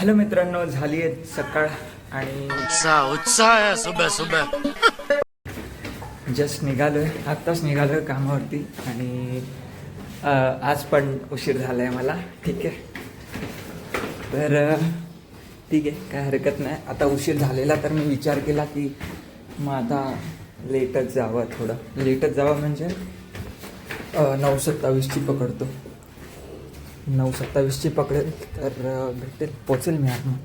Hello मित्रांनो, झाली आहे सकाळ आणि उत्साह आहे सुबह सुबह. जस्ट निघालोय, आत्ताच निघालोय कामावरती आणि आज पण उशीर झाला आहे मला. ठीक आहे, तर ठीक आहे, काय हरकत नाही. आता उशीर झालेला तर मी विचार केला की मग आता लेटच जावं, थोडं लेटच जावं म्हणजे 9:27ची पकडतो. 9:27ची पकडेल तर भेटेल, पोचेल मी आता.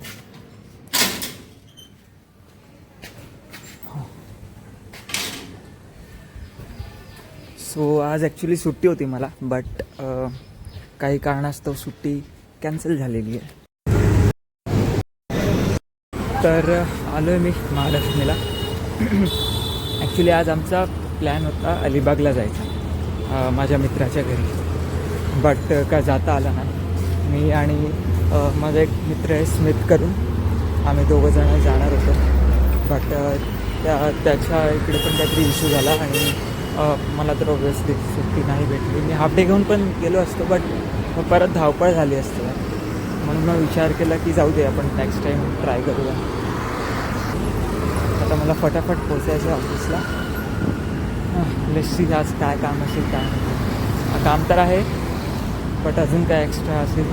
सो आज ॲक्च्युली सुट्टी होती मला, बट काही कारणास्तव सुट्टी कॅन्सल झालेली आहे. तर आलो आहे मी महालक्ष्मीला. ॲक्च्युली आज आमचा प्लॅन होता अलिबागला जायचा, माझ्या मित्राच्या घरी, बट काय जाता आला नाही. मी आणि माझा एक मित्र आहे स्मिथ करून, आम्ही दोघंजणं जाणार होतो, बट त्याच्या इकडे पण काहीतरी इश्यू झाला आणि मला तर ऑब्वियसली सुट्टी नाही भेटली. मी हाफ डे घेऊन पण गेलो असतो, बट मग परत धावपळ झाली असते, म्हणून मग विचार केला की जाऊ दे, आपण नेक्स्ट टाईम ट्राय करूया. आता मला फटाफट पोचायचं ऑफिसला. लेट्स आज काय काम असेल काय नाही. काम तर आहे, बट अजून काय एक्स्ट्रा असेल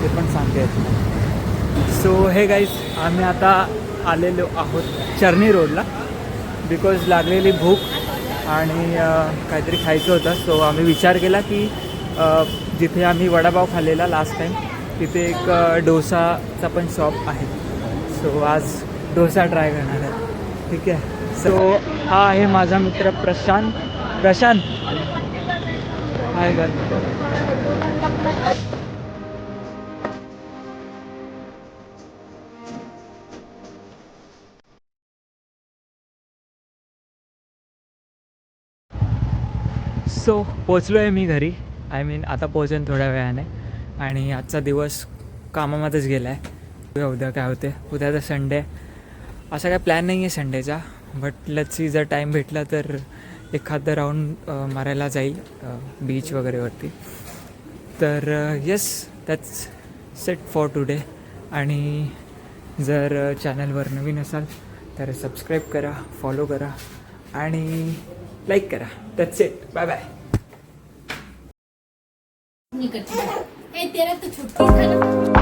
ते पण सांगता येत नाही. सो हे गाईज, आम्ही आता आलेलो आहोत चर्नी रोडला, बिकॉज लागलेली भूक आणि काहीतरी खायचं होतं. सो आम्ही विचार केला की जिथे आम्ही वडापाव खाल्लेला लास्ट टाईम, तिथे एक डोसाचा पण शॉप आहे. सो आज डोसा ट्राय करणार आहे. ठीक आहे. सो हा आहे माझा मित्र प्रशांत. हाय गर. सो पोचलो आहे मी घरी. आता पोचेन थोड्या वेळाने आणि आजचा दिवस कामामध्येच गेला आहे. उद्या काय होते, उद्या तर संडे, असा काय प्लॅन नाही आहे संडेचा, बट लेट्स सी, जर टाईम भेटला तर एखादं राऊंड मारायला जाईल बीच वगैरेवरती. तर yes, that's set for today. आणि जर चॅनलवर नवीन असाल तर सबस्क्राईब करा, फॉलो करा आणि लाईक करा. That's it. Bye bye. तेरा तो छुट्टी था ना.